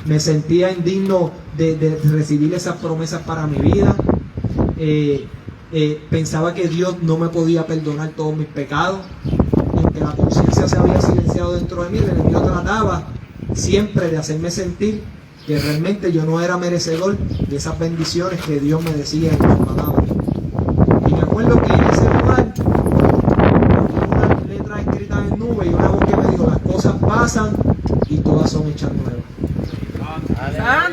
me sentía indigno de recibir esas promesas para mi vida. Pensaba que Dios no me podía perdonar todos mis pecados. Aunque la conciencia se había silenciado dentro de mí, el enemigo trataba siempre de hacerme sentir que realmente yo no era merecedor de esas bendiciones que Dios me decía en sus palabras. Y me acuerdo que en ese lugar había unas letras escritas en nube y una voz que me dijo: las cosas pasan y todas son hechas nuevas.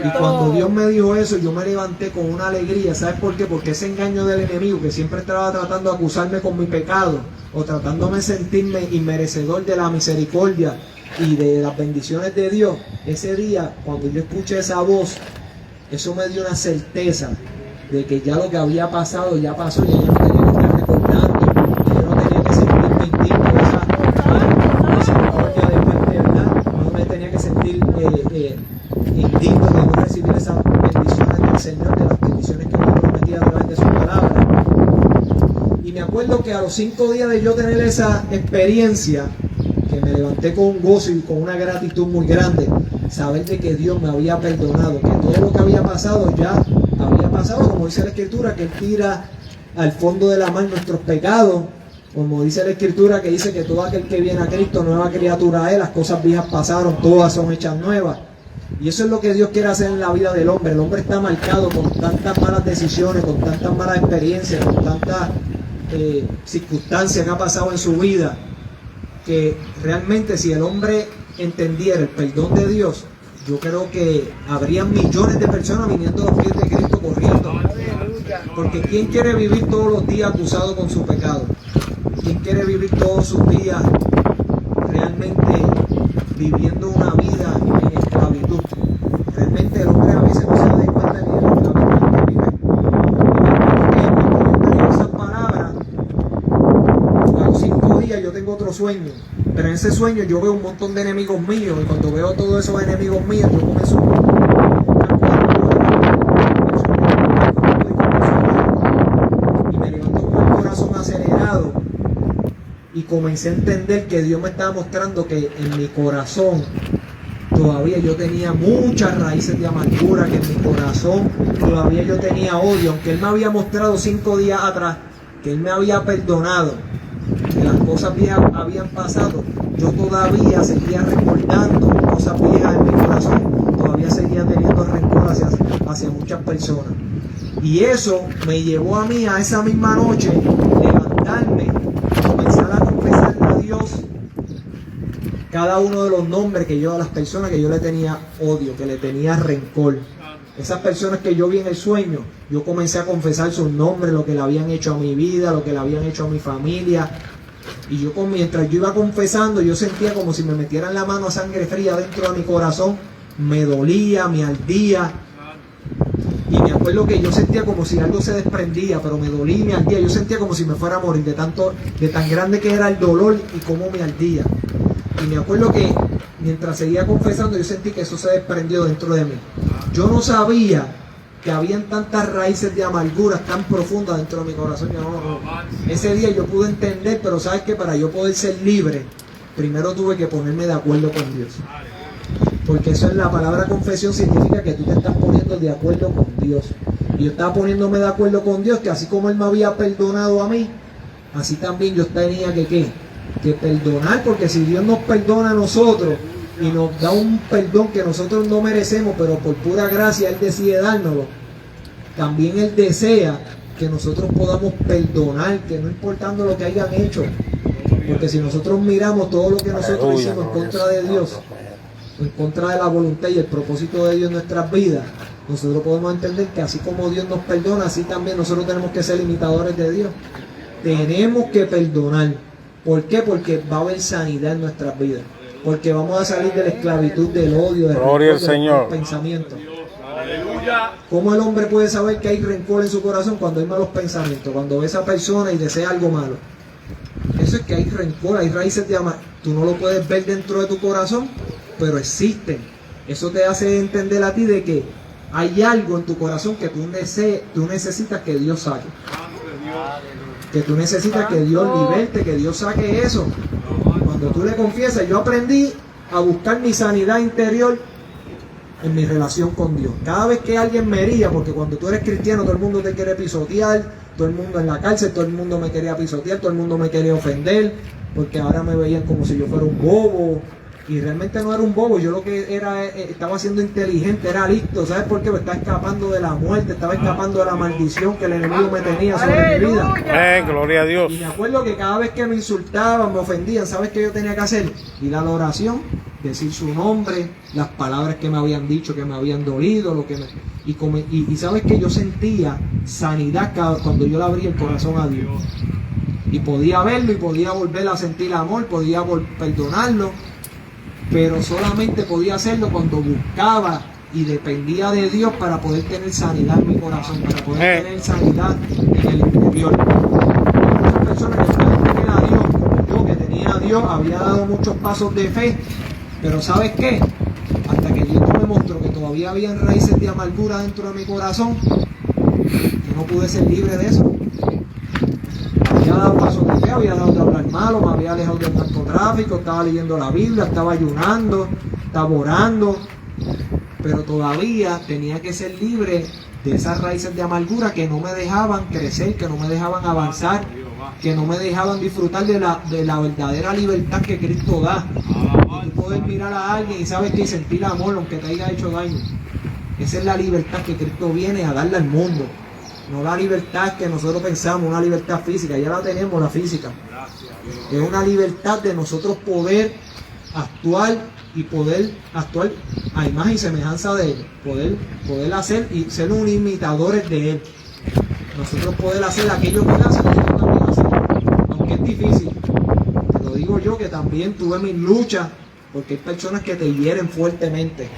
Y cuando Dios me dijo eso, yo me levanté con una alegría. ¿Sabes por qué? Porque ese engaño del enemigo que siempre estaba tratando de acusarme con mi pecado o tratándome de sentirme inmerecedor de la misericordia y de las bendiciones de Dios, ese día cuando yo escuché esa voz, eso me dio una certeza de que ya lo que había pasado ya pasó, ya yo no tenía que estar recordando, yo no tenía que sentirme indigno de esa misericordia de parte, ¿verdad? No me tenía que sentir indigno de no recibir esas bendiciones del Señor, de las bendiciones que me prometía a través de su palabra. Y me acuerdo que a los 5 días de yo tener esa experiencia, que me levanté con un gozo y con una gratitud muy grande, saber de que Dios me había perdonado, que todo lo que había pasado ya había pasado, como dice la Escritura, que Él tira al fondo de la mar nuestros pecados, como dice la Escritura, que dice que todo aquel que viene a Cristo, nueva criatura es, las cosas viejas pasaron, todas son hechas nuevas. Y eso es lo que Dios quiere hacer en la vida del hombre. El hombre está marcado con tantas malas decisiones, con tantas malas experiencias, con tantas circunstancias que ha pasado en su vida, que realmente si el hombre entendiera el perdón de Dios, yo creo que habrían millones de personas viniendo a los pies de Cristo corriendo. Porque ¿quién quiere vivir todos los días acusado con su pecado? ¿Quién quiere vivir todos sus días realmente viviendo una vida en esclavitud? Realmente el hombre a veces no se da cuenta ni de la esclavitud que vive. Y cuando yo esas palabras, a los 5 días yo tengo otro sueño, pero en ese sueño yo veo un montón de enemigos míos, y cuando veo todos esos enemigos míos, yo comienzo y me levanto con el corazón acelerado y comencé a entender que Dios me estaba mostrando que en mi corazón todavía yo tenía muchas raíces de amargura, que en mi corazón todavía yo tenía odio, aunque Él me había mostrado 5 días atrás que Él me había perdonado, que las cosas viejas habían pasado, yo todavía seguía recordando cosas viejas en mi corazón, todavía seguía teniendo rencor hacia muchas personas. Y eso me llevó a mí a esa misma noche levantarme, comenzar a confesarle a Dios cada uno de los nombres que yo, a las personas que yo le tenía odio, que le tenía rencor. Esas personas que yo vi en el sueño, yo comencé a confesar sus nombres, lo que le habían hecho a mi vida, lo que le habían hecho a mi familia. Y yo, mientras yo iba confesando, yo sentía como si me metieran la mano a sangre fría dentro de mi corazón. Me dolía, me ardía. Y me acuerdo que yo sentía como si algo se desprendía, pero me dolía y me ardía. Yo sentía como si me fuera a morir de tan grande que era el dolor y cómo me ardía. Y me acuerdo que mientras seguía confesando, yo sentí que eso se desprendió dentro de mí. Yo no sabía que habían tantas raíces de amarguras tan profundas dentro de mi corazón. Ese día yo pude entender, pero sabes que para yo poder ser libre, primero tuve que ponerme de acuerdo con Dios. Porque eso es la palabra confesión, significa que tú te estás poniendo de acuerdo con Dios. Y yo estaba poniéndome de acuerdo con Dios, que así como Él me había perdonado a mí, así también yo tenía que perdonar, porque si Dios nos perdona a nosotros y nos da un perdón que nosotros no merecemos, pero por pura gracia Él decide dárnoslo, también Él desea que nosotros podamos perdonar, que no importando lo que hayan hecho, porque si nosotros miramos todo lo que nosotros hicimos en contra de Dios, en contra de la voluntad y el propósito de Dios en nuestras vidas, nosotros podemos entender que así como Dios nos perdona, así también nosotros tenemos que ser imitadores de Dios. Tenemos que perdonar. ¿Por qué? Porque va a haber sanidad en nuestras vidas. Porque vamos a salir de la esclavitud, del odio, del rencor, de los pensamientos. ¿Cómo el hombre puede saber que hay rencor en su corazón? Cuando hay malos pensamientos, cuando ve a esa persona y desea algo malo. Eso es que hay rencor, hay raíces de amargura. Tú no lo puedes ver dentro de tu corazón, pero existen. Eso te hace entender a ti de que hay algo en tu corazón que tú necesitas que Dios saque. Que tú necesitas que Dios liberte, que Dios saque eso. Cuando tú le confiesas, yo aprendí a buscar mi sanidad interior en mi relación con Dios. Cada vez que alguien me hería, porque cuando tú eres cristiano todo el mundo te quiere pisotear, todo el mundo en la cárcel, todo el mundo me quería pisotear, todo el mundo me quería ofender, porque ahora me veían como si yo fuera un bobo. Y realmente no era un bobo, yo lo que era, estaba siendo inteligente, era listo. ¿Sabes por qué? Me estaba escapando de la muerte, estaba escapando de la maldición que el enemigo me tenía sobre mi vida. Gloria a Dios. Y me acuerdo que cada vez que me insultaban, me ofendían, ¿sabes qué yo tenía que hacer? Ir a la oración, decir su nombre, las palabras que me habían dicho, que me habían dolido, lo que me... Y ¿sabes qué? Yo sentía sanidad cuando yo le abría el corazón a Dios. Y podía verlo y podía volver a sentir amor, podía perdonarlo. Pero solamente podía hacerlo cuando buscaba y dependía de Dios para poder tener sanidad en mi corazón, para poder tener sanidad en el interior. Muchas personas que tenían a Dios, como yo que tenía a Dios, había dado muchos pasos de fe, pero ¿sabes qué? Hasta que Dios me mostró que todavía había raíces de amargura dentro de mi corazón, yo no pude ser libre de eso. Había dado pasos de fe, había dado de hablar malo, me había alejado del narcotráfico, estaba leyendo la Biblia, estaba ayunando, estaba orando, pero todavía tenía que ser libre de esas raíces de amargura que no me dejaban crecer, que no me dejaban avanzar, que no me dejaban disfrutar de la verdadera libertad que Cristo da. Y tú poder mirar a alguien y sabes que sentir amor aunque te haya hecho daño. Esa es la libertad que Cristo viene a darle al mundo. No la libertad que nosotros pensamos, una libertad física, ya la tenemos la física. Es una libertad de nosotros poder actuar y poder actuar a imagen y semejanza de Él. Poder hacer y ser unos imitadores de Él. Nosotros poder hacer aquello que Él hace, nosotros también hacemos. Aunque es difícil. Te lo digo yo que también tuve mis luchas, porque hay personas que te hieren fuertemente.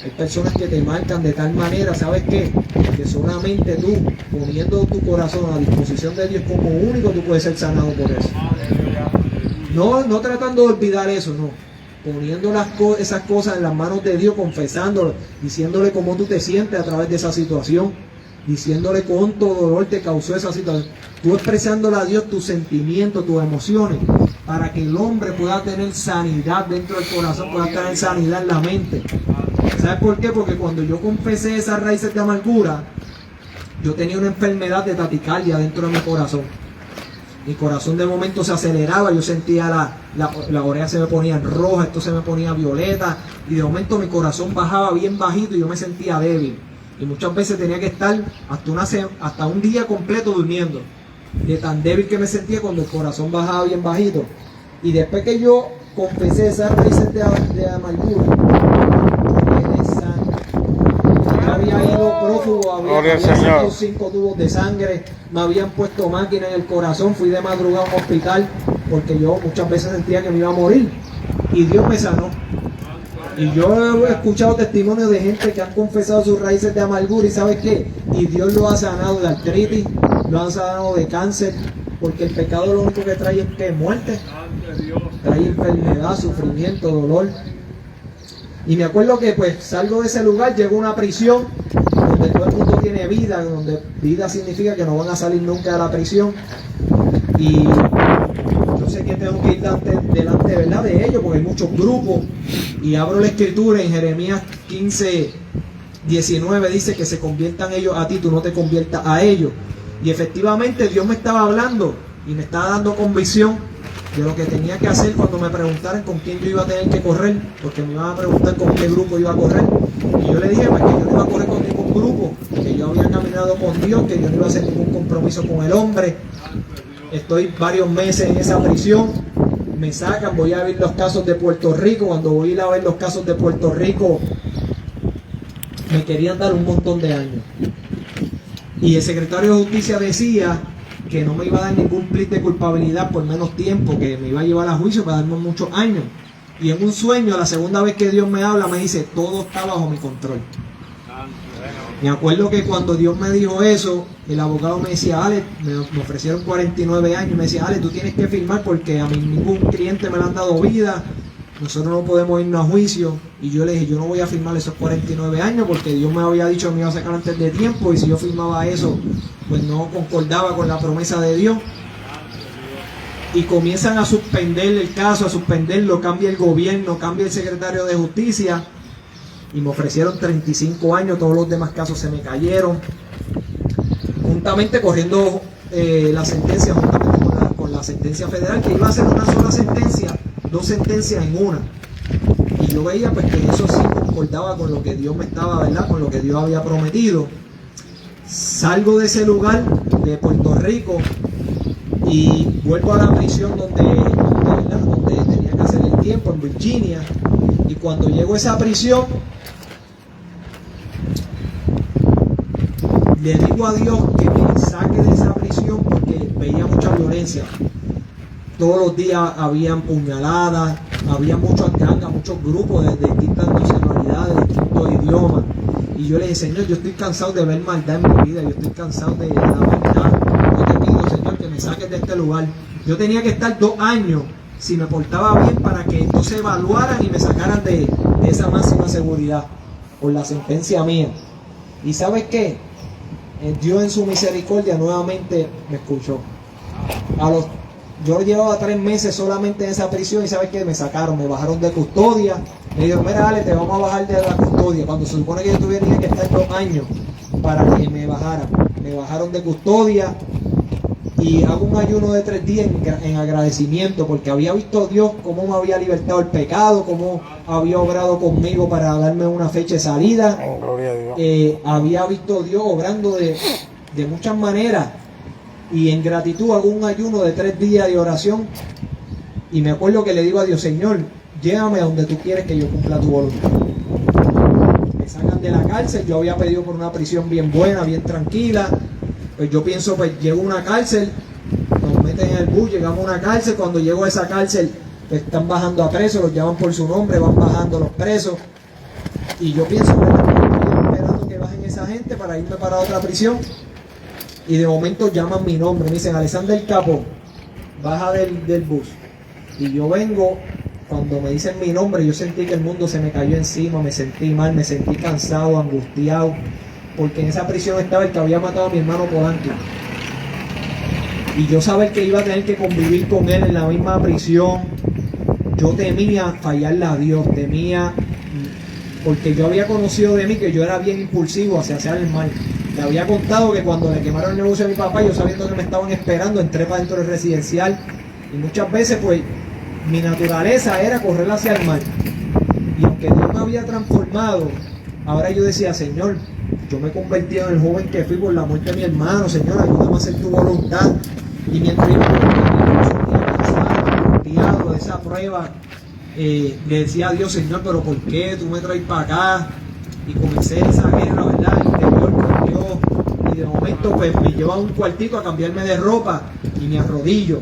Hay personas que te marcan de tal manera, ¿sabes qué? Que solamente tú, poniendo tu corazón a disposición de Dios como único, tú puedes ser sanado por eso. No tratando de olvidar eso, no. Poniendo esas cosas en las manos de Dios, confesándolo, diciéndole cómo tú te sientes a través de esa situación, diciéndole cuánto dolor te causó esa situación. Tú expresándole a Dios tus sentimientos, tus emociones, para que el hombre pueda tener sanidad dentro del corazón, pueda tener sanidad en la mente. ¿Sabes por qué? Porque cuando yo confesé esas raíces de amargura, yo tenía una enfermedad de taticardia dentro de mi corazón. Mi corazón de momento se aceleraba, yo sentía la oreja se me ponía roja, esto se me ponía violeta, y de momento mi corazón bajaba bien bajito y yo me sentía débil. Y muchas veces tenía que estar hasta un día completo durmiendo, de tan débil que me sentía cuando el corazón bajaba bien bajito. Y después que yo confesé esas raíces de amargura, había ido prófugo, había sacado 5 tubos de sangre, me habían puesto máquina en el corazón, fui de madrugada a un hospital porque yo muchas veces sentía que me iba a morir y Dios me sanó. Y yo he escuchado testimonios de gente que han confesado sus raíces de amargura y ¿sabes qué? Y Dios lo ha sanado de artritis, lo ha sanado de cáncer, porque el pecado lo único que trae es que muerte, trae enfermedad, sufrimiento, dolor. Y me acuerdo que pues salgo de ese lugar, llego a una prisión donde todo el mundo tiene vida, donde vida significa que no van a salir nunca de la prisión. Y yo sé que tengo que ir delante ¿verdad? De ellos, porque hay muchos grupos. Y abro la escritura en Jeremías 15:19, dice que se conviertan ellos a ti, tú no te conviertas a ellos. Y efectivamente Dios me estaba hablando y me estaba dando convicción de lo que tenía que hacer cuando me preguntaran con quién yo iba a tener que correr, porque me iban a preguntar con qué grupo iba a correr. Y yo le dije pues, que yo no iba a correr con ningún grupo, que yo había caminado con Dios, que yo no iba a hacer ningún compromiso con el hombre. Estoy varios meses en esa prisión, me sacan, voy a ver los casos de Puerto Rico. Cuando voy a ir a ver los casos de Puerto Rico, me querían dar un montón de años. Y el secretario de Justicia decía que no me iba a dar ningún plea de culpabilidad por menos tiempo, que me iba a llevar a juicio para darme muchos años. Y en un sueño, la segunda vez que Dios me habla, me dice, todo está bajo mi control. Me acuerdo que cuando Dios me dijo eso, el abogado me decía, Ale, me ofrecieron 49 años, me decía, Ale, tú tienes que firmar porque a mí ningún cliente me le han dado vida, nosotros no podemos irnos a juicio. Y yo le dije, yo no voy a firmar esos 49 años porque Dios me había dicho que me iba a sacar antes de tiempo, y si yo firmaba eso, pues no concordaba con la promesa de Dios. Y comienzan a suspender el caso, a suspenderlo, cambia el gobierno, cambia el secretario de Justicia, y me ofrecieron 35 años, todos los demás casos se me cayeron, juntamente corriendo la sentencia, juntamente con la sentencia federal, que iba a ser una sola sentencia, 2 sentencias en una. Y yo veía pues que eso sí concordaba con lo que Dios me estaba, ¿verdad? Con lo que Dios había prometido. Salgo de ese lugar, de Puerto Rico, y vuelvo a la prisión donde tenía que hacer el tiempo, en Virginia. Y cuando llego a esa prisión, le digo a Dios que me saque de esa prisión porque veía mucha violencia. Todos los días habían puñaladas, había muchas gangas, muchos grupos de distintas nacionalidades, de distintos idiomas. Y yo le dije, Señor, yo estoy cansado de ver maldad en mi vida, yo estoy cansado de la maldad. Yo te pido, Señor, que me saques de este lugar. Yo tenía que estar 2 años si me portaba bien para que entonces evaluaran y me sacaran de esa máxima seguridad por la sentencia mía. ¿Y sabes qué? Dios en su misericordia nuevamente me escuchó. Yo llevaba 3 meses solamente en esa prisión y ¿sabes qué? Me sacaron, me bajaron de custodia. Me dijeron, mira, dale, te vamos a bajar de la custodia. Cuando se supone que yo tenía que estar 2 años para que me bajaran. Me bajaron de custodia y hago un ayuno de 3 días en agradecimiento porque había visto a Dios cómo me había libertado el pecado, cómo había obrado conmigo para darme una fecha de salida. Oh, gloria a Dios. Había visto a Dios obrando de muchas maneras. Y en gratitud hago un ayuno de 3 días de oración. Y me acuerdo que le digo a Dios, Señor, llévame a donde tú quieres que yo cumpla tu voluntad. Me sacan de la cárcel, yo había pedido por una prisión bien buena, bien tranquila. Pues yo pienso, pues llego a una cárcel, nos meten en el bus, llegamos a una cárcel. Cuando llego a esa cárcel, pues están bajando a presos, los llaman por su nombre, van bajando los presos. Y yo pienso, pues, estoy esperando que bajen esa gente para irme para otra prisión. Y de momento llaman mi nombre, me dicen, Alexander Capo, baja del bus. Y yo vengo, cuando me dicen mi nombre, yo sentí que el mundo se me cayó encima, me sentí mal, me sentí cansado, angustiado, porque en esa prisión estaba el que había matado a mi hermano Polanco. Y yo sabía que iba a tener que convivir con él en la misma prisión. Yo temía fallarle a Dios, temía, porque yo había conocido de mí que yo era bien impulsivo hacia hacer el mal. Le había contado que cuando le quemaron el negocio a mi papá, yo sabiendo que me estaban esperando, entré para dentro del residencial y muchas veces pues mi naturaleza era correr hacia el mal. Y aunque Dios me había transformado, ahora yo decía, Señor, yo me he convertido en el joven que fui por la muerte de mi hermano, Señor, ayúdame a hacer tu voluntad. Y mientras iba cansado, de esa prueba, le decía a Dios, Señor, pero ¿por qué tú me traes para acá? Y comencé esa guerra, ¿verdad? Interior con Dios. Y de momento pues me lleva a un cuartito a cambiarme de ropa y me arrodillo.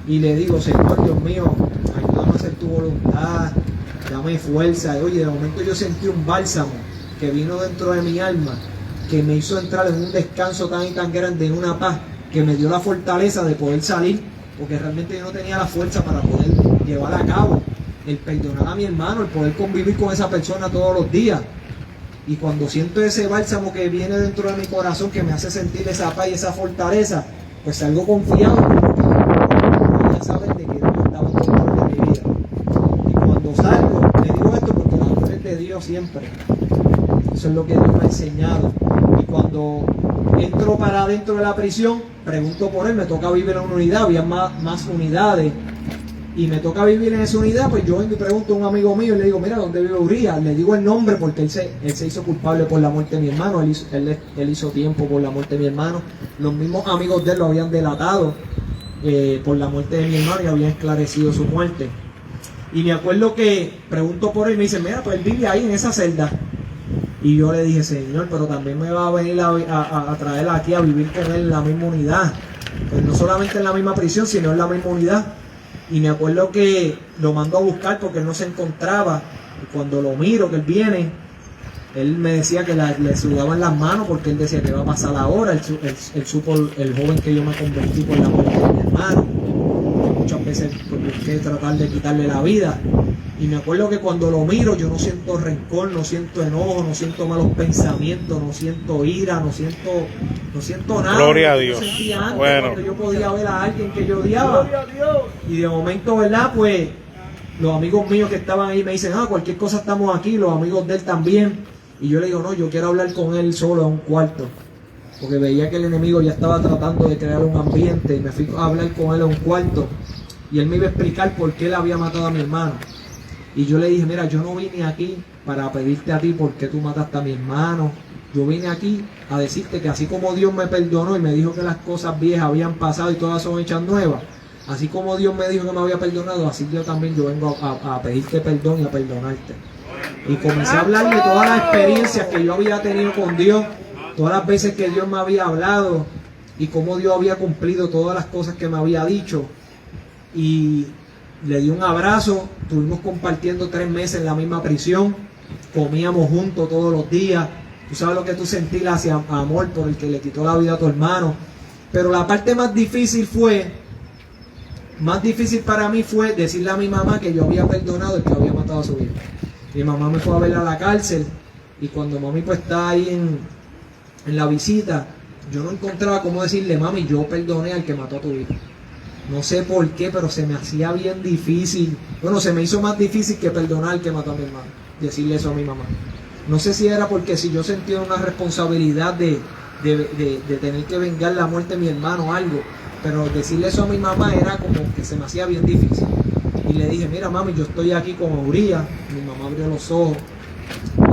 Y le digo, Señor, Dios mío, ayúdame a hacer tu voluntad, dame fuerza. Y oye, de momento yo sentí un bálsamo que vino dentro de mi alma, que me hizo entrar en un descanso tan y tan grande, en una paz, que me dio la fortaleza de poder salir, porque realmente yo no tenía la fuerza para poder llevar a cabo el perdonar a mi hermano, el poder convivir con esa persona todos los días. Y cuando siento ese bálsamo que viene dentro de mi corazón, que me hace sentir esa paz y esa fortaleza, pues salgo confiado, porque voy a saber de que Dios estaba en control de mi vida. Y cuando salgo, le digo esto porque la gloria es de Dios siempre. Eso es lo que Dios me ha enseñado. Y cuando entro para dentro de la prisión, pregunto por él, me toca vivir en una unidad, había más unidades. Y me toca vivir en esa unidad, pues yo vengo y pregunto a un amigo mío y le digo, mira, ¿dónde vive Urias? Le digo el nombre porque él se hizo culpable por la muerte de mi hermano, él hizo tiempo por la muerte de mi hermano. Los mismos amigos de él lo habían delatado por la muerte de mi hermano y habían esclarecido su muerte. Y me acuerdo que pregunto por él y me dice, mira, pues él vive ahí en esa celda. Y yo le dije, Señor, pero también me va a venir a traer aquí a vivir con él en la misma unidad. Pues no solamente en la misma prisión, sino en la misma unidad. Y me acuerdo que lo mandó a buscar porque él no se encontraba. Y cuando lo miro, que él viene, él me decía que le sudaban las manos porque él decía que va a pasar ahora. Él supo el joven que yo me convertí por la muerte de mi hermano. Que muchas veces busqué tratar de quitarle la vida. Y me acuerdo que cuando lo miro, yo no siento rencor, no siento enojo, no siento malos pensamientos, no siento ira, no siento nada. Gloria a Dios. Yo sentía antes, bueno, cuando yo podía ver a alguien que yo odiaba. Y de momento, ¿verdad? Pues los amigos míos que estaban ahí me dicen, cualquier cosa estamos aquí, los amigos de él también. Y yo le digo, no, yo quiero hablar con él solo en un cuarto. Porque veía que el enemigo ya estaba tratando de crear un ambiente y me fui a hablar con él en un cuarto. Y él me iba a explicar por qué él había matado a mi hermano. Y yo le dije, mira, yo no vine aquí para pedirte a ti por qué tú mataste a mi hermano. Yo vine aquí a decirte que así como Dios me perdonó y me dijo que las cosas viejas habían pasado y todas son hechas nuevas, así como Dios me dijo que me había perdonado, así yo también yo vengo a pedirte perdón y a perdonarte. Y comencé a hablar de todas las experiencias que yo había tenido con Dios, todas las veces que Dios me había hablado y cómo Dios había cumplido todas las cosas que me había dicho. Y le di un abrazo, estuvimos compartiendo 3 meses en la misma prisión, comíamos juntos todos los días. Tú sabes lo que tú sentir hacia amor por el que le quitó la vida a tu hermano. Pero la parte más difícil para mí fue decirle a mi mamá que yo había perdonado el que había matado a su hijo. Mi mamá me fue a ver a la cárcel y cuando mami pues está ahí en la visita, yo no encontraba cómo decirle, mami, yo perdoné al que mató a tu hijo. No sé por qué, pero se me hacía bien difícil. Bueno, se me hizo más difícil que perdonar al que mató a mi hermano, decirle eso a mi mamá. No sé si era porque si yo sentía una responsabilidad de tener que vengar la muerte de mi hermano o algo, pero decirle eso a mi mamá era como que se me hacía bien difícil. Y le dije, mira mami, yo estoy aquí con Auría. Mi mamá abrió los ojos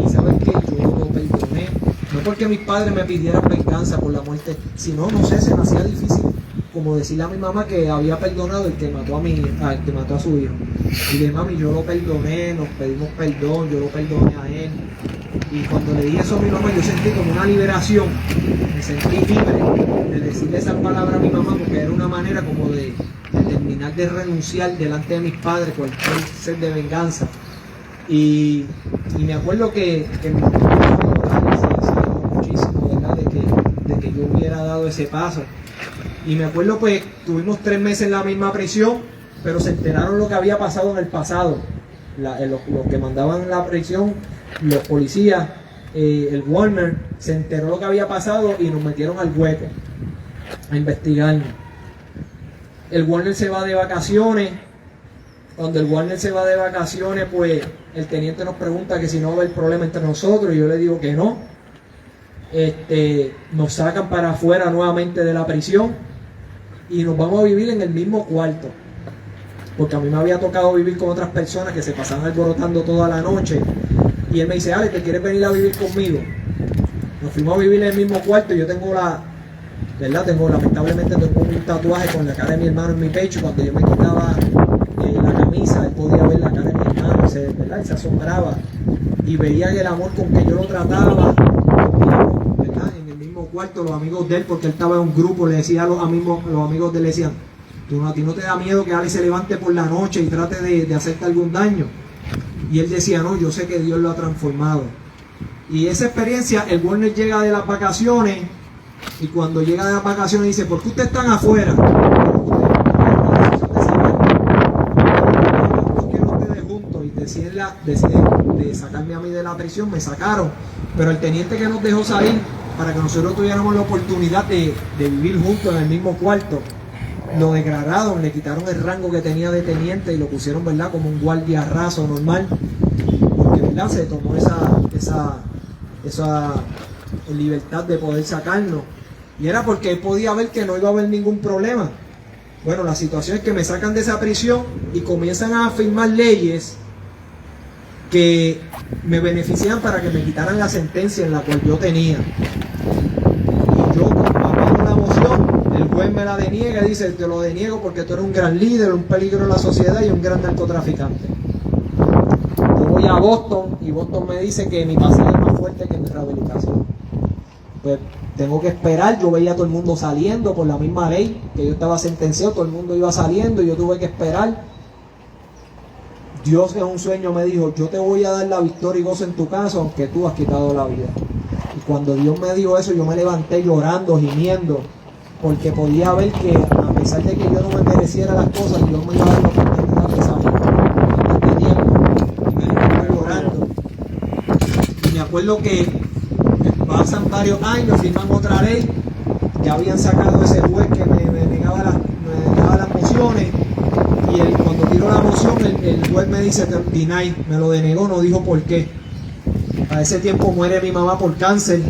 y ¿sabes qué? Yo lo perdoné. No porque mis padres me pidieran venganza por la muerte, sino, no sé, se me hacía difícil como decirle a mi mamá que había perdonado el que mató el que mató a su hijo. Y le dije, mami, yo lo perdoné, nos pedimos perdón, yo lo perdoné a él. Y cuando le dije eso a mi mamá, yo sentí como una liberación, me sentí libre de decirle esas palabras a mi mamá, porque era una manera como de terminar de renunciar delante de mis padres cualquier sed de venganza. Y me acuerdo que mi mamá se muchísimo, ¿verdad? De que yo hubiera dado ese paso. Y me acuerdo pues, tuvimos 3 meses en la misma prisión, pero se enteraron lo que había pasado en el pasado. Los que mandaban la prisión, los policías, el Warner, se enteró lo que había pasado y nos metieron al hueco a investigarnos. El Warner se va de vacaciones. Cuando el Warner se va de vacaciones, pues el teniente nos pregunta que si no va a haber problema entre nosotros, y yo le digo que no. Nos sacan para afuera nuevamente de la prisión y nos vamos a vivir en el mismo cuarto, porque a mí me había tocado vivir con otras personas que se pasaban alborotando toda la noche. Y él me dice, Ale, ¿te quieres venir a vivir conmigo? Nos fuimos a vivir en el mismo cuarto. Yo tengo lamentablemente tengo un tatuaje con la cara de mi hermano en mi pecho. Cuando yo me quitaba la camisa, él podía ver la cara de mi hermano, ¿verdad? Él se asombraba y veía el amor con que yo lo trataba, ¿verdad? En el mismo cuarto, los amigos de él, porque él estaba en un grupo, le decía a los amigos de él, le decían, a ti no te da miedo que Ale se levante por la noche y trate de hacerte algún daño. Y él decía, no, yo sé que Dios lo ha transformado. Y esa experiencia, el Warner llega de las vacaciones, y cuando llega de las vacaciones dice, ¿por qué ustedes están afuera? Yo quiero ustedes juntos. Y deciden de sacarme a mí de la prisión, me sacaron. Pero el teniente que nos dejó salir, para que nosotros tuviéramos la oportunidad de vivir juntos en el mismo cuarto, lo degradaron, le quitaron el rango que tenía de teniente y lo pusieron, ¿verdad?, como un guardia raso normal, porque, ¿verdad?, se tomó esa libertad de poder sacarnos, y era porque él podía ver que no iba a haber ningún problema. Bueno, la situación es que me sacan de esa prisión y comienzan a firmar leyes que me benefician para que me quitaran la sentencia en la cual yo tenía. Y yo, cuando la moción, el juez me la deniega y dice, te lo deniego porque tú eres un gran líder, un peligro en la sociedad y un gran narcotraficante. Yo voy a Boston y Boston me dice que mi pasaje es más fuerte que mi rehabilitación. Pues tengo que esperar. Yo veía a todo el mundo saliendo por la misma ley que yo estaba sentenciado, todo el mundo iba saliendo y yo tuve que esperar. Dios en un sueño me dijo, yo te voy a dar la victoria y gozo en tu caso, aunque tú has quitado la vida. Y cuando Dios me dijo eso, yo me levanté llorando, gimiendo, porque podía ver que a pesar de que yo no me mereciera las cosas, Dios me iba a dar la oportunidad de salir en este tiempo. Y me levanté llorando. Y me acuerdo que pasan varios años, firman otra ley, ya habían sacado ese juez que me negaba las mociones, cuando tiro la moción, el juez me dice deny, me lo denegó, no dijo por qué. A ese tiempo muere mi mamá por cáncer.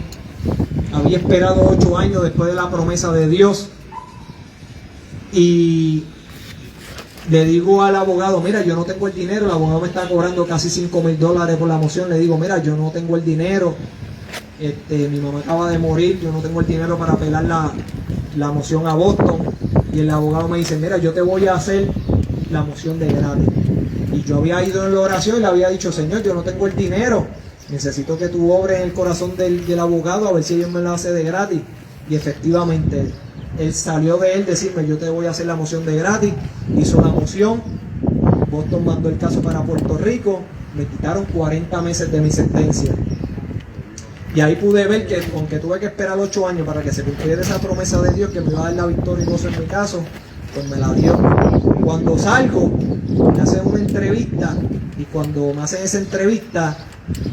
Había esperado 8 años después de la promesa de Dios. Y le digo al abogado, mira, yo no tengo el dinero. El abogado me está cobrando casi $5,000 por la moción. Le digo, mira, yo no tengo el dinero. Mi mamá acaba de morir, yo no tengo el dinero para apelar la moción a Boston. Y el abogado me dice, mira, yo te voy a hacer la moción de gratis. Y yo había ido en la oración y le había dicho, Señor, yo no tengo el dinero, necesito que tú obres en el corazón del abogado a ver si ellos me la hacen de gratis. Y efectivamente él salió de él decirme, yo te voy a hacer la moción de gratis. Hizo la moción, Boston mandó el caso para Puerto Rico, me quitaron 40 meses de mi sentencia. Y ahí pude ver que, aunque tuve que esperar 8 años para que se cumpliera esa promesa de Dios que me iba a dar la victoria y gozo en mi caso, pues me la dio. Cuando salgo, me hacen una entrevista, y cuando me hacen esa entrevista,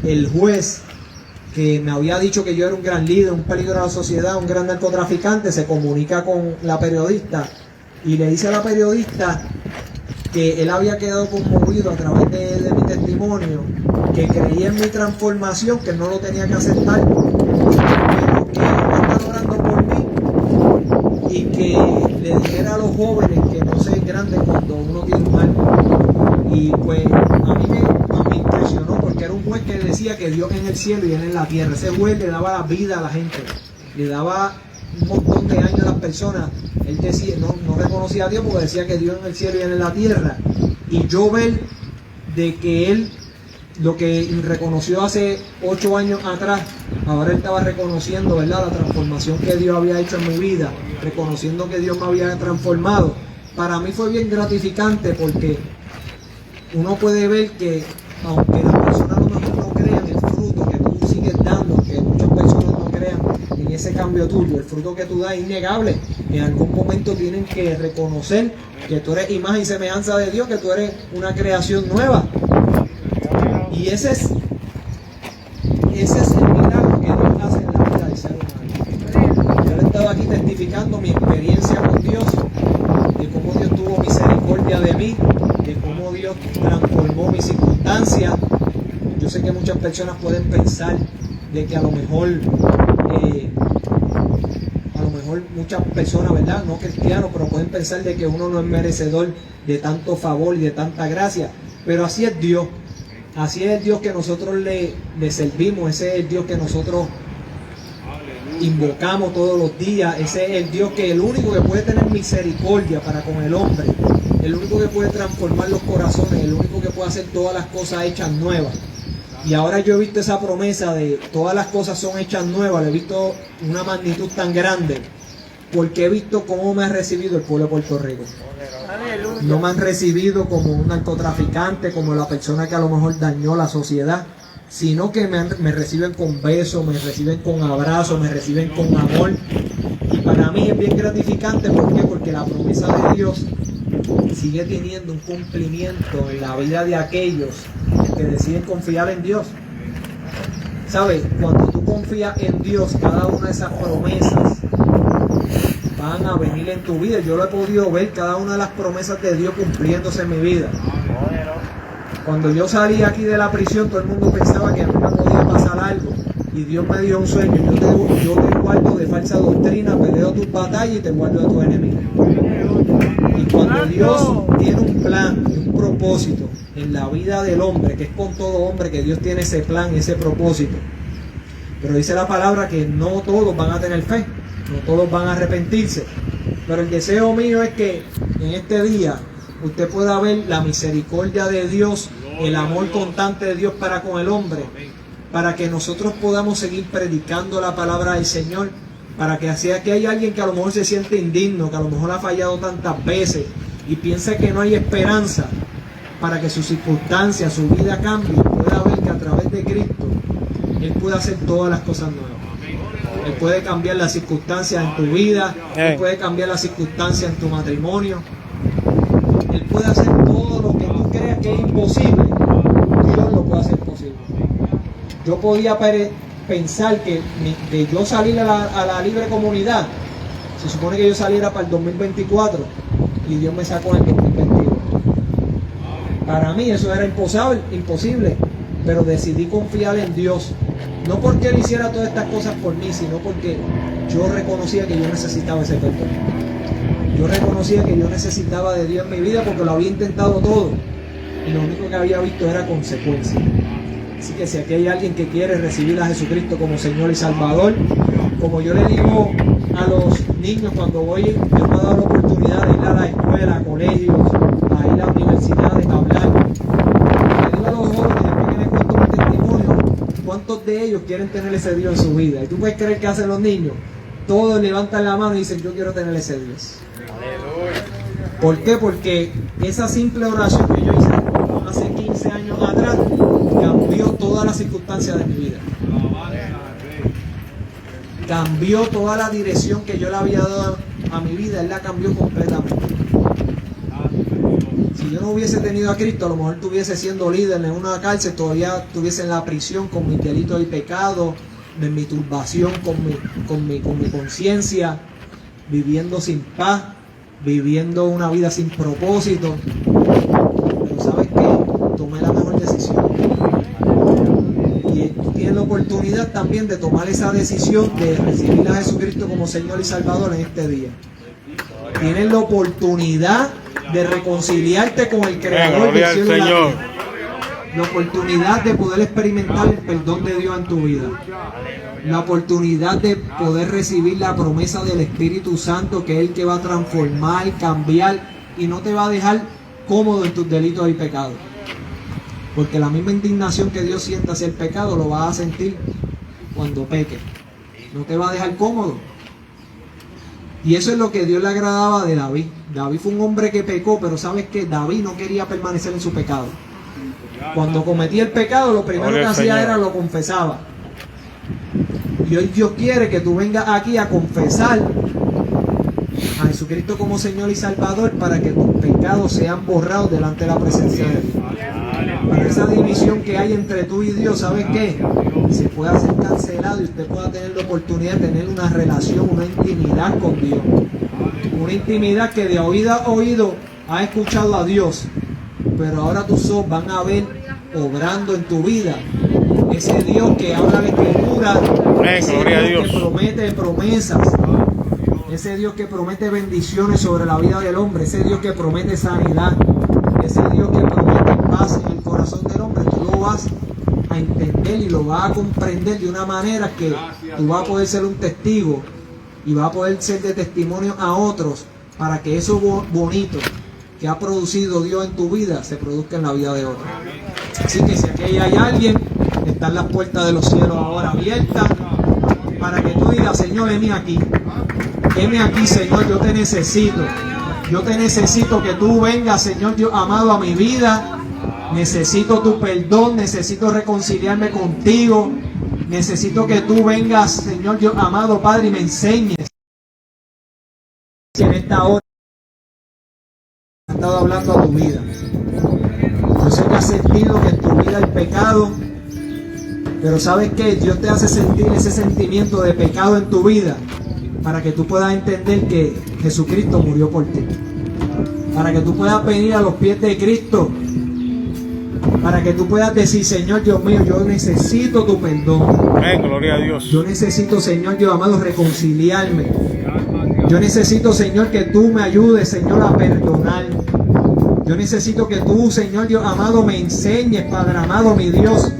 el juez que me había dicho que yo era un gran líder, un peligro a la sociedad, un gran narcotraficante, se comunica con la periodista y le dice a la periodista que él había quedado conmovido a través de mi testimonio, que creía en mi transformación, que no lo tenía que aceptar, pero que iba a estar orando por mí y que le dijera a los jóvenes que no se es grande cuando uno tiene un mal. Y pues a mí me impresionó, porque era un juez que decía que Dios en el cielo y él en la tierra. Ese juez le daba la vida a la gente, le daba un montón de años a las personas. Él decía, no reconocía a Dios porque decía que Dios en el cielo y él en la tierra. Y yo ver de que él, lo que reconoció hace 8 años atrás, ahora él estaba reconociendo, ¿verdad?, la transformación que Dios había hecho en mi vida, reconociendo que Dios me había transformado. Para mí fue bien gratificante, porque uno puede ver que, aunque las personas a lo mejor no crean, el fruto que tú sigues dando, que muchas personas no crean en ese cambio tuyo, el fruto que tú das es innegable. En algún momento tienen que reconocer que tú eres imagen y semejanza de Dios, que tú eres una creación nueva. Y ese es el milagro que Dios hace en la vida del ser humano. Yo he estado aquí testificando mi experiencia con Dios, de cómo Dios tuvo misericordia de mí, de cómo Dios transformó mis circunstancias. Yo sé que muchas personas pueden pensar de que a lo mejor muchas personas, ¿verdad?, no cristianos, pero pueden pensar de que uno no es merecedor de tanto favor y de tanta gracia. Pero así es Dios. Así es el Dios que nosotros le servimos, ese es el Dios que nosotros invocamos todos los días, ese es el Dios que es el único que puede tener misericordia para con el hombre, el único que puede transformar los corazones, el único que puede hacer todas las cosas hechas nuevas. Y ahora yo he visto esa promesa de todas las cosas son hechas nuevas, le he visto una magnitud tan grande, porque he visto cómo me ha recibido el pueblo de Puerto Rico. No me han recibido como un narcotraficante, como la persona que a lo mejor dañó la sociedad, sino que me reciben con besos, me reciben con abrazos, me reciben con amor. Y para mí es bien gratificante. ¿Por qué? Porque la promesa de Dios sigue teniendo un cumplimiento en la vida de aquellos que deciden confiar en Dios. ¿Sabes? Cuando tú confías en Dios, cada una de esas promesas van a venir en tu vida. Yo lo he podido ver, cada una de las promesas de Dios cumpliéndose en mi vida. Cuando yo salí aquí de la prisión, todo el mundo pensaba que a mí me podía pasar algo, y Dios me dio un sueño. Yo te guardo de falsa doctrina, peleo tus batallas y te guardo de tus enemigos. Y cuando Dios tiene un plan y un propósito en la vida del hombre, que es con todo hombre que Dios tiene ese plan y ese propósito, pero dice la palabra que no todos van a tener fe, no todos van a arrepentirse. Pero el deseo mío es que en este día usted pueda ver la misericordia de Dios, el amor constante de Dios para con el hombre, para que nosotros podamos seguir predicando la palabra del Señor, para que así que hay alguien que a lo mejor se siente indigno, que a lo mejor ha fallado tantas veces y piensa que no hay esperanza, para que su circunstancia, su vida cambie, pueda ver que a través de Cristo Él puede hacer todas las cosas nuevas. Él puede cambiar las circunstancias en tu vida, Él puede cambiar las circunstancias en tu matrimonio, Él puede hacer todo lo que tú creas que es imposible. Dios lo puede hacer posible. Yo podía pensar que de yo salir a la libre comunidad, se supone que yo saliera para el 2024 y Dios me sacó en el 2022. Para mí eso era imposible, pero decidí confiar en Dios. No porque Él hiciera todas estas cosas por mí, sino porque yo reconocía que yo necesitaba ese perdón. Yo reconocía que yo necesitaba de Dios en mi vida porque lo había intentado todo y lo único que había visto era consecuencias. Así que si aquí hay alguien que quiere recibir a Jesucristo como Señor y Salvador, como yo le digo a los niños cuando voy, Dios me ha dado la oportunidad de ir a la escuela, a colegios, a ir a universidades, a hablar. Le digo a los jóvenes, después que les cuento mi testimonio, ¿cuántos de ellos quieren tener ese Dios en su vida? Y tú puedes creer que hacen los niños. Todos levantan la mano y dicen, yo quiero tener ese Dios. ¿Por qué? Porque esa simple oración que yo hice hace 15 años atrás cambió todas las circunstancias de mi vida. Cambió toda la dirección que yo le había dado a mi vida, Él la cambió completamente. Si yo no hubiese tenido a Cristo, a lo mejor estuviese siendo líder en una cárcel, todavía estuviese en la prisión con mis delitos y pecados, en mi turbación, con mi conciencia, viviendo sin paz, viviendo una vida sin propósito. Pero ¿sabes qué? Tomé la mejor decisión. Y tú tienes la oportunidad también de tomar esa decisión de recibir a Jesucristo como Señor y Salvador en este día. Tienes la oportunidad de reconciliarte con el Creador del cielo y la tierra. La oportunidad de poder experimentar el perdón de Dios en tu vida. La oportunidad de poder recibir la promesa del Espíritu Santo, que es el que va a transformar, cambiar y no te va a dejar cómodo en tus delitos y pecados. Porque la misma indignación que Dios siente hacia el pecado lo vas a sentir cuando peques. No te va a dejar cómodo. Y eso es lo que Dios le agradaba de David. David fue un hombre que pecó, pero sabes que David no quería permanecer en su pecado. Cuando cometía el pecado, lo primero que hacía era lo confesaba. Y hoy Dios quiere que tú vengas aquí a confesar a Jesucristo como Señor y Salvador para que tus pecados sean borrados delante de la presencia de Dios. Para esa división que hay entre tú y Dios, ¿sabes qué? Se pueda ser cancelado y usted pueda tener la oportunidad de tener una relación, una intimidad con Dios. Una intimidad que de oído a oído has escuchado a Dios, pero ahora tus ojos van a ver obrando en tu vida ese Dios que habla la Escritura, ese Dios que promete promesas, ese Dios que promete bendiciones sobre la vida del hombre, ese Dios que promete sanidad, ese Dios que promete paz en el corazón del hombre. Tú lo vas a entender y lo vas a comprender de una manera que tú vas a poder ser un testigo y vas a poder ser de testimonio a otros para que eso bonito que ha producido Dios en tu vida se produzca en la vida de otros. Así que si aquí hay alguien, están las puertas de los cielos ahora abiertas para que tú digas, Señor, heme aquí, Señor, yo te necesito. Yo te necesito que tú vengas, Señor Dios amado, a mi vida. Necesito tu perdón, necesito reconciliarme contigo. Necesito que tú vengas, Señor Dios amado, Padre, y me enseñes. En esta hora he estado hablando a tu vida. Yo sé que has sentido que en tu vida hay pecado, pero ¿sabes qué? Dios te hace sentir ese sentimiento de pecado en tu vida para que tú puedas entender que Jesucristo murió por ti. Para que tú puedas venir a los pies de Cristo. Para que tú puedas decir, Señor Dios mío, yo necesito tu perdón. Amén, gloria a Dios. Yo necesito, Señor Dios amado, reconciliarme. Yo necesito, Señor, que tú me ayudes, Señor, a perdonar. Yo necesito que tú, Señor Dios amado, me enseñes, Padre amado, mi Dios,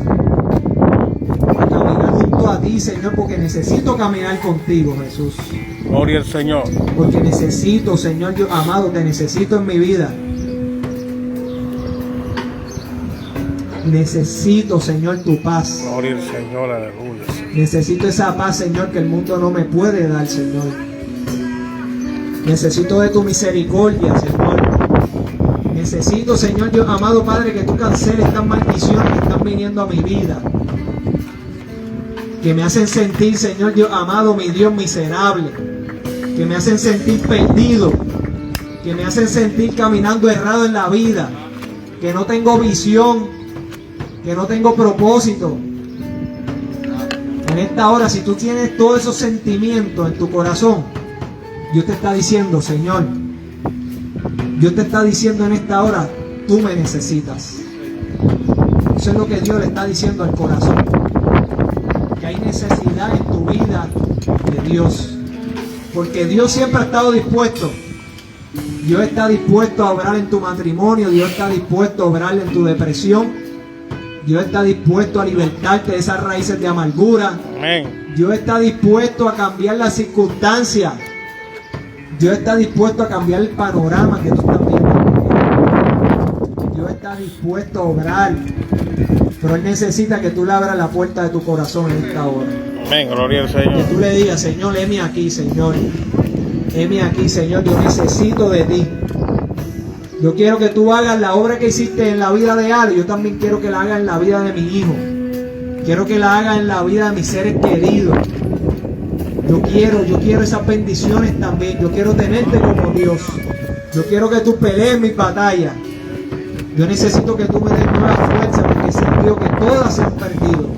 a caminar junto a ti, Señor, porque necesito caminar contigo, Jesús. Gloria al Señor. Porque necesito, Señor Dios amado, te necesito en mi vida. Necesito, Señor, tu paz. Gloria al Señor, aleluya. Necesito esa paz, Señor, que el mundo no me puede dar, Señor. Necesito de tu misericordia, Señor. Necesito, Señor Dios amado, Padre, que tú canceles estas maldiciones que están viniendo a mi vida, que me hacen sentir, Señor Dios amado, mi Dios, miserable, que me hacen sentir perdido, que me hacen sentir caminando errado en la vida, que no tengo visión, que no tengo propósito. En esta hora, si tú tienes todos esos sentimientos en tu corazón, Dios te está diciendo, Señor, Dios te está diciendo en esta hora, tú me necesitas. Eso es lo que Dios le está diciendo al corazón. Que hay necesidad en tu vida de Dios. Porque Dios siempre ha estado dispuesto. Dios está dispuesto a obrar en tu matrimonio. Dios está dispuesto a obrar en tu depresión. Dios está dispuesto a libertarte de esas raíces de amargura. Amén. Dios está dispuesto a cambiar las circunstancias. Dios está dispuesto a cambiar el panorama que tú estás viendo. Dios está dispuesto a obrar. Pero Él necesita que tú le abras la puerta de tu corazón en esta hora. Amén, gloria al Que Señor. tú le digas, Señor, heme aquí, Señor. Heme aquí, Señor, yo necesito de ti. Yo quiero que tú hagas la obra que hiciste en la vida de Ale. Yo también quiero que la hagas en la vida de mi hijo. Quiero que la hagas en la vida de mis seres queridos. Yo quiero esas bendiciones también. Yo quiero tenerte como Dios. Yo quiero que tú pelees mis batallas. Yo necesito que tú me des nueva fuerza porque he sentido que todas se han perdido.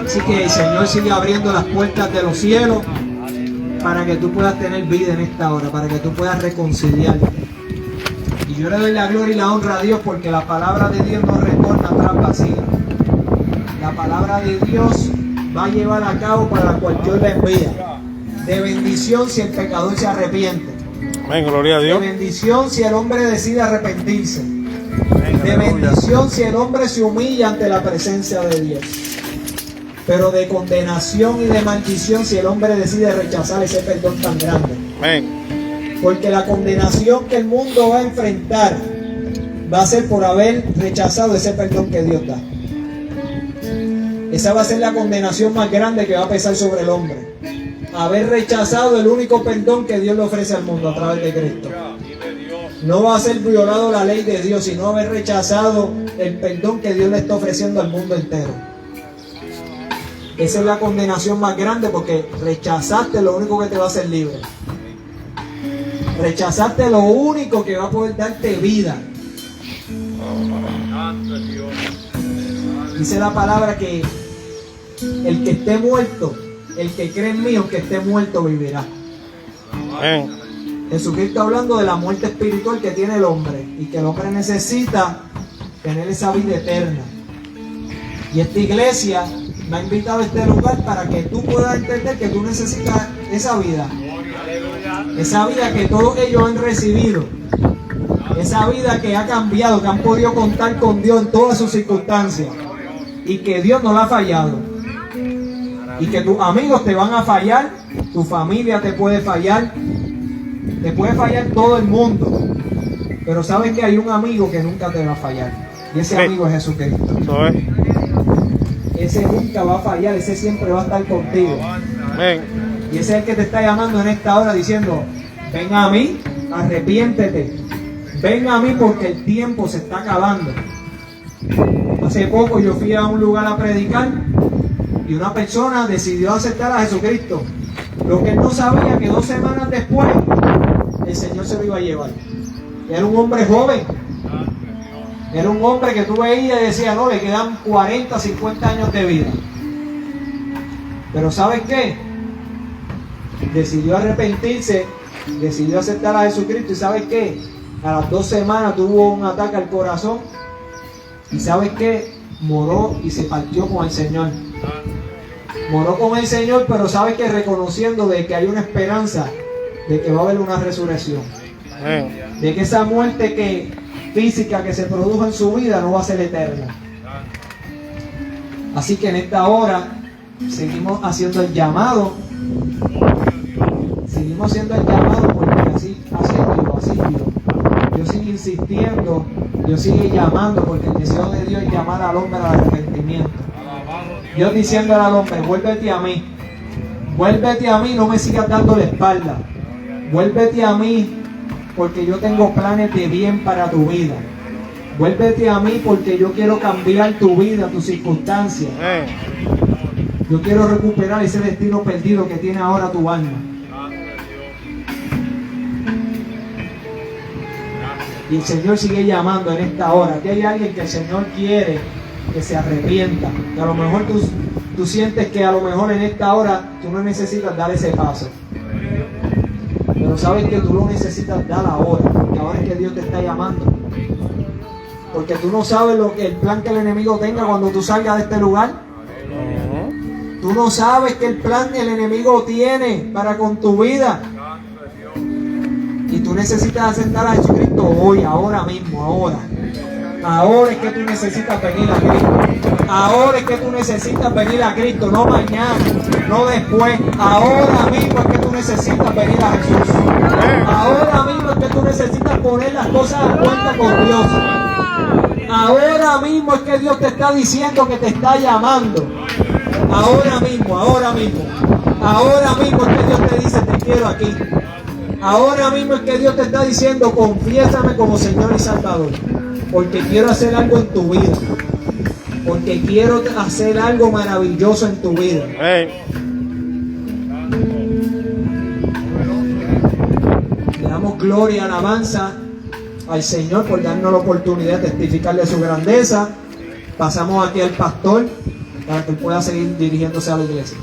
Así que el Señor sigue abriendo las puertas de los cielos para que tú puedas tener vida en esta hora, para que tú puedas reconciliarte. Y yo le doy la gloria y la honra a Dios porque la palabra de Dios no retorna atrás vacía. La palabra de Dios va a llevar a cabo para la cual Dios la envía. De bendición si el pecador se arrepiente. Amén, gloria a De Dios. bendición si el hombre decide arrepentirse. Amén, De aleluya. bendición si el hombre se humilla ante la presencia de Dios. Pero de condenación y de maldición si el hombre decide rechazar ese perdón tan grande. Amén. Porque la condenación que el mundo va a enfrentar va a ser por haber rechazado ese perdón que Dios da. Esa va a ser la condenación más grande que va a pesar sobre el hombre. Haber rechazado el único perdón que Dios le ofrece al mundo a través de Cristo. No va a ser violado la ley de Dios, sino haber rechazado el perdón que Dios le está ofreciendo al mundo entero. Esa es la condenación más grande porque rechazaste lo único que te va a hacer libre. Rechazaste lo único que va a poder darte vida. Dice la palabra que el que esté muerto, el que cree en mí, aunque esté muerto, vivirá. Amén. Jesucristo hablando de la muerte espiritual que tiene el hombre y que el hombre necesita tener esa vida eterna. Y esta iglesia me ha invitado a este lugar para que tú puedas entender que tú necesitas esa vida. Esa vida que todos ellos han recibido. Esa vida que ha cambiado, que han podido contar con Dios en todas sus circunstancias. Y que Dios no la ha fallado. Y que tus amigos te van a fallar, tu familia te puede fallar todo el mundo. Pero sabes que hay un amigo que nunca te va a fallar. Y ese amigo es Jesucristo. Eso es. Ese nunca va a fallar, ese siempre va a estar contigo. Amén. Y ese es el que te está llamando en esta hora diciendo, ven a mí, arrepiéntete. Ven a mí porque el tiempo se está acabando. Hace poco yo fui a un lugar a predicar y una persona decidió aceptar a Jesucristo. Lo que él no sabía que 2 semanas después el Señor se lo iba a llevar. Era un hombre joven. Era un hombre que tú veías y decías, no, le quedan 40, 50 años de vida. Pero ¿sabes qué? Decidió arrepentirse, decidió aceptar a Jesucristo y ¿sabes qué? A las 2 semanas tuvo un ataque al corazón y ¿sabes qué? Moró y se partió con el Señor. Moró con el Señor, pero ¿sabes qué? Reconociendo de que hay una esperanza de que va a haber una resurrección. Amén. De que esa muerte física que se produjo en su vida no va a ser eterna. Así que en esta hora seguimos haciendo el llamado. Seguimos haciendo el llamado porque así Dios sigue insistiendo, Dios sigue llamando porque el deseo de Dios es llamar al hombre al arrepentimiento. Dios diciéndole al hombre, vuélvete a mí, no me sigas dando la espalda, vuélvete a mí porque yo tengo planes de bien para tu vida. Vuélvete a mí porque yo quiero cambiar tu vida, tus circunstancias. Amén. Yo quiero recuperar ese destino perdido que tiene ahora tu alma. Y el Señor sigue llamando en esta hora. Aquí hay alguien que el Señor quiere que se arrepienta. Que a lo mejor tú sientes que a lo mejor en esta hora tú no necesitas dar ese paso. Pero sabes que tú lo necesitas dar ahora, porque ahora es que Dios te está llamando. Porque tú no sabes el plan que el enemigo tenga cuando tú salgas de este lugar. Tú no sabes qué el plan el enemigo tiene para con tu vida. Y tú necesitas aceptar a Jesucristo hoy, ahora mismo, ahora. Ahora es que tú necesitas venir a Cristo. Ahora es que tú necesitas venir a Cristo, no mañana, no después. Ahora mismo es que tú necesitas venir a Jesús. Ahora mismo es que tú necesitas poner las cosas a cuenta con Dios. Ahora mismo es que Dios te está diciendo que te está llamando. Ahora mismo, ahora mismo. Ahora mismo es que Dios te dice, te quiero aquí. Ahora mismo es que Dios te está diciendo, confiésame como Señor y Salvador. Porque quiero hacer algo en tu vida. Porque quiero hacer algo maravilloso en tu vida. Amén. Le damos gloria y alabanza al Señor por darnos la oportunidad de testificar de su grandeza. Pasamos aquí al pastor para que él pueda seguir dirigiéndose a la iglesia.